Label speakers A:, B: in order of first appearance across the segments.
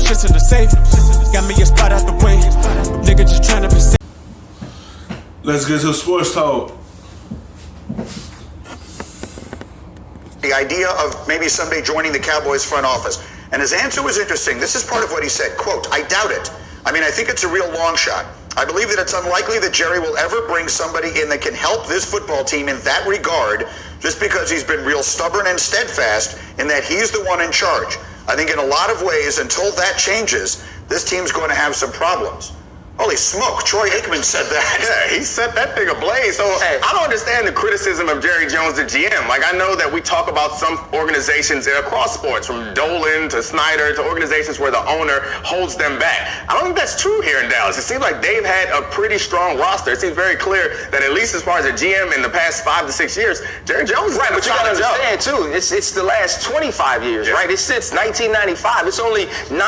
A: shit's in the safe. Got me a spot out the way. Nigga just trying to be safe.
B: Let's get to sports talk.
C: The idea of maybe someday joining the Cowboys front office. And his answer was interesting. This is part of what he said. Quote, I doubt it. I mean, I think it's a real long shot. I believe that it's unlikely that Jerry will ever bring somebody in that can help this football team in that regard, just because he's been real stubborn and steadfast in that he's the one in charge. I think in a lot of ways, until that changes, this team's going to have some problems. Holy smoke, Troy Aikman said that.
D: Yeah, he set that thing ablaze. So I don't understand the criticism of Jerry Jones, the GM. Like, I know that we talk about some organizations across sports, from Dolan to Snyder to organizations where the owner holds them back. I don't think that's true here in Dallas. It seems like they've had a pretty strong roster. It seems very clear that at least as far as a GM in the past 5 to 6 years, Jerry Jones is
E: right, but you gotta understand
D: job.
E: too, it's the last 25 years, right? It's since 1995. It's only 9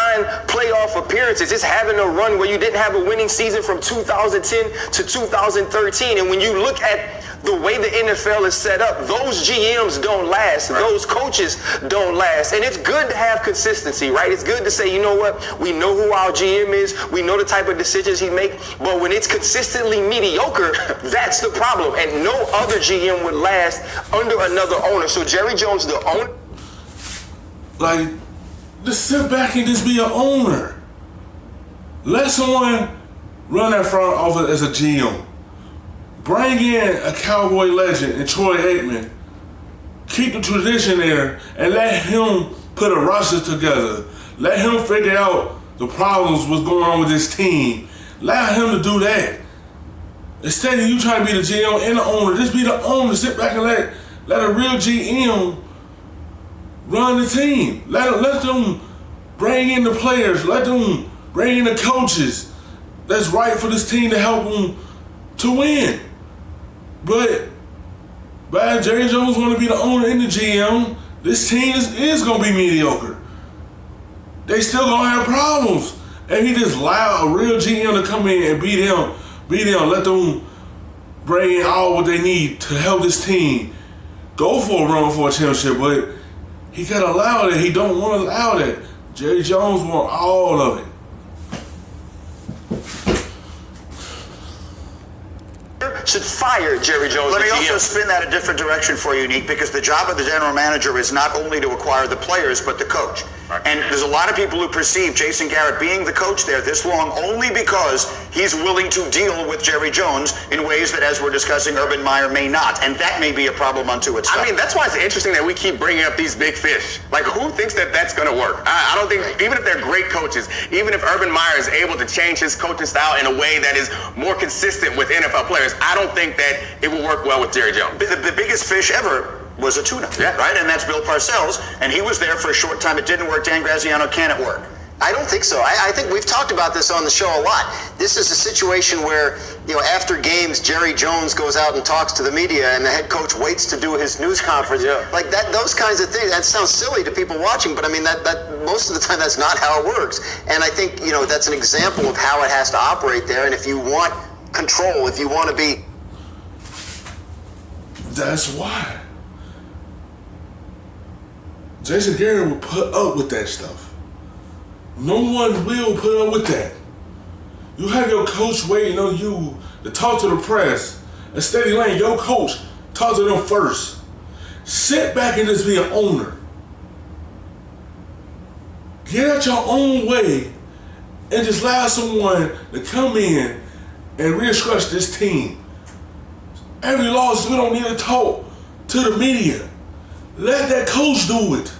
E: playoff appearances. It's having a run where you didn't have a winning season from 2010 to 2013. And when you look at the way the NFL is set up, those GMs don't last. Right. Those coaches don't last. And it's good to have consistency, right? It's good to say, you know what? We know who our GM is. We know the type of decisions he makes. But when it's consistently mediocre, that's the problem. And no other GM would last under another owner. So Jerry Jones, the owner.
B: Like, just sit back and just be an owner. Let someone run that front office as a GM. Bring in a Cowboy legend and Troy Aikman. Keep the tradition there and let him put a roster together. Let him figure out the problems what's going on with this team. Allow him to do that. Instead of you trying to be the GM and the owner, just be the owner. Sit back and let a real GM run the team. Let them bring in the players. Let them bring in the coaches that's right for this team to help them to win. But Jerry Jones want to be the owner and the GM, this team is going to be mediocre. They still going to have problems. And he just allowed a real GM to come in and beat them, let them bring in all what they need to help this team go for a run for a championship. But he got to allow that. He don't want to allow that. Jerry Jones want all of it.
E: Should fire Jerry Jones.
C: Let me also spin that a different direction for you, Unique, because the job of the general manager is not only to acquire the players, but the coach. Right. And there's a lot of people who perceive Jason Garrett being the coach there this long only because he's willing to deal with Jerry Jones in ways that, as we're discussing, Urban Meyer may not. And that may be a problem unto itself.
D: I mean, that's why it's interesting that we keep bringing up these big fish. Like, who thinks that that's going to work? I don't think, even if they're great coaches, even if Urban Meyer is able to change his coaching style in a way that is more consistent with NFL players, I don't think that it will work well with Jerry Jones.
C: The biggest fish ever was a tuna, right? And that's Bill Parcells, and he was there for a short time. It didn't work. Dan Graziano, can it work?
F: I don't think so. I think we've talked about this on the show a lot. This is a situation where, after games, Jerry Jones goes out and talks to the media, and the head coach waits to do his news conference. Like that, those kinds of things. That sounds silly to people watching, but I mean that most of the time that's not how it works. And I think that's an example of how it has to operate there. And if you want control, if you want to be,
B: that's why Jason Garrett will put up with that stuff. No one will put up with that. You have your coach waiting on you to talk to the press. Instead of letting your coach talk to them first. Sit back and just be an owner. Get out your own way and just allow someone to come in and restructure this team. Every loss, we don't need to talk to the media. Let that coach do it.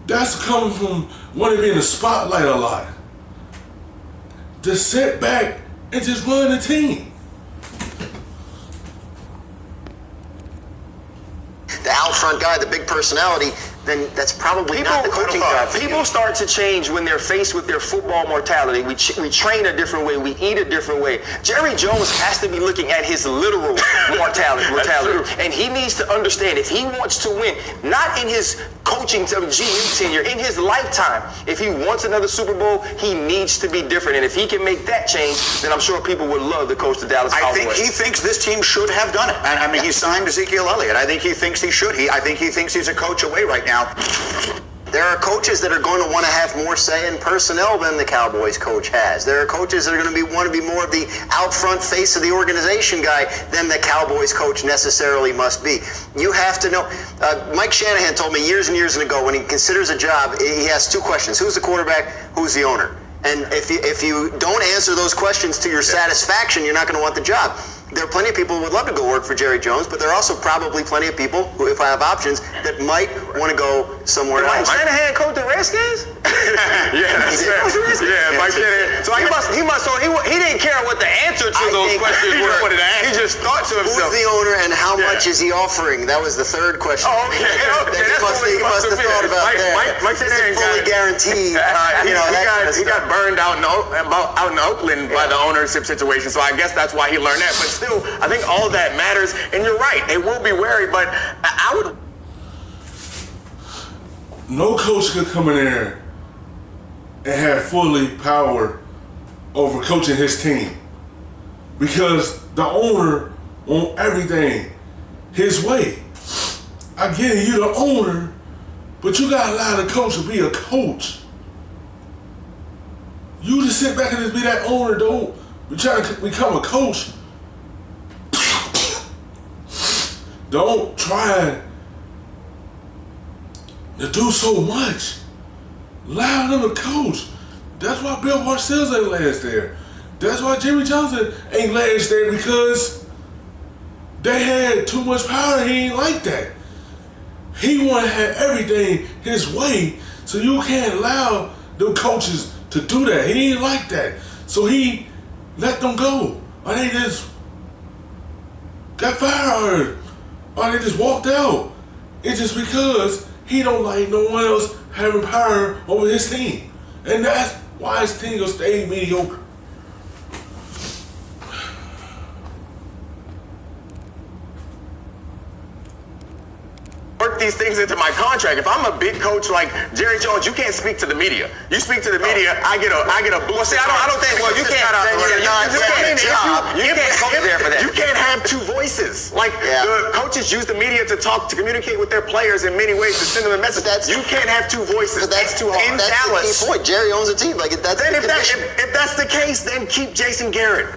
B: That's coming from wanting to be in the spotlight a lot. Just sit back and just run the team.
F: the out front guy, the big personality, then that's probably not the coaching job.
E: People start to change when they're faced with their football mortality. We train a different way. We eat a different way. Jerry Jones has to be looking at his literal mortality. And he needs to understand, if he wants to win, not in his coaching GM tenure, in his lifetime, if he wants another Super Bowl, he needs to be different. And if he can make that change, then I'm sure people would love to coach the Dallas Cowboys.
C: I think he thinks this team should have done it. I mean, he signed Ezekiel Elliott. I think he thinks he should. I think he thinks he's a coach away right now.
F: There are coaches coaches that are going to want to have more say in personnel than the Cowboys coach has. There are coaches that are going to want to be more of the out front face of the organization guy than the Cowboys coach necessarily must be. You have to know. Mike Shanahan told me years and years ago, when he considers a job, he has two questions: who's the quarterback, who's the owner? And if you don't answer those questions to your satisfaction, you're not going to want the job. There are plenty of people who would love to go work for Jerry Jones, but there are also probably plenty of people who, if I have options, that might want to go somewhere else.
E: Mike Shanahan coached the Redskins?
D: Yeah, that's fair. Yeah, Mike Shanahan. So he didn't care what the answer to those questions were. He just thought to himself.
F: Who's the owner and how much is he offering? That was the third question.
D: Oh, okay.
F: He must have thought about that.
D: Mike Shanahan
F: fully guaranteed.
D: He got burned out in Oakland by the ownership situation, so I guess that's why he learned that. But still, I think all that matters, and you're right, they will be wary, but I would...
B: No coach could come in there and have fully power over coaching his team, because the owner wants everything his way. I get it, you're the owner, but you gotta allow the coach to be a coach. You just sit back and just be that owner, don't be trying to become a coach. Don't try to do so much. Allow them to coach. That's why Bill Parcells ain't last there. That's why Jimmy Johnson ain't last there, because they had too much power. He ain't like that. He want to have everything his way, so you can't allow them coaches to do that. He ain't like that. So he let them go. Or they just got fired. Or they just walked out. It's just because he don't like no one else having power over his team. And that's why his team will stay mediocre.
D: Work these things into my contract. If I'm a big coach like Jerry Jones, you can't speak to the media. You speak to the media, I get a boost. Well,
E: see, I don't think. Well, you can't. You can't go there for that.
D: You can't have two voices. Like the coaches use the media to communicate with their players in many ways to send them a message. You can't have two voices.
F: But that's too hard. That's the key point. Jerry owns a team. Like that's
D: then if that's the case, then keep Jason Garrett.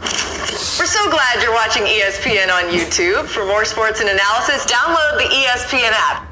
G: We're so glad you're watching ESPN on YouTube. For more sports and analysis, download the ESPN app.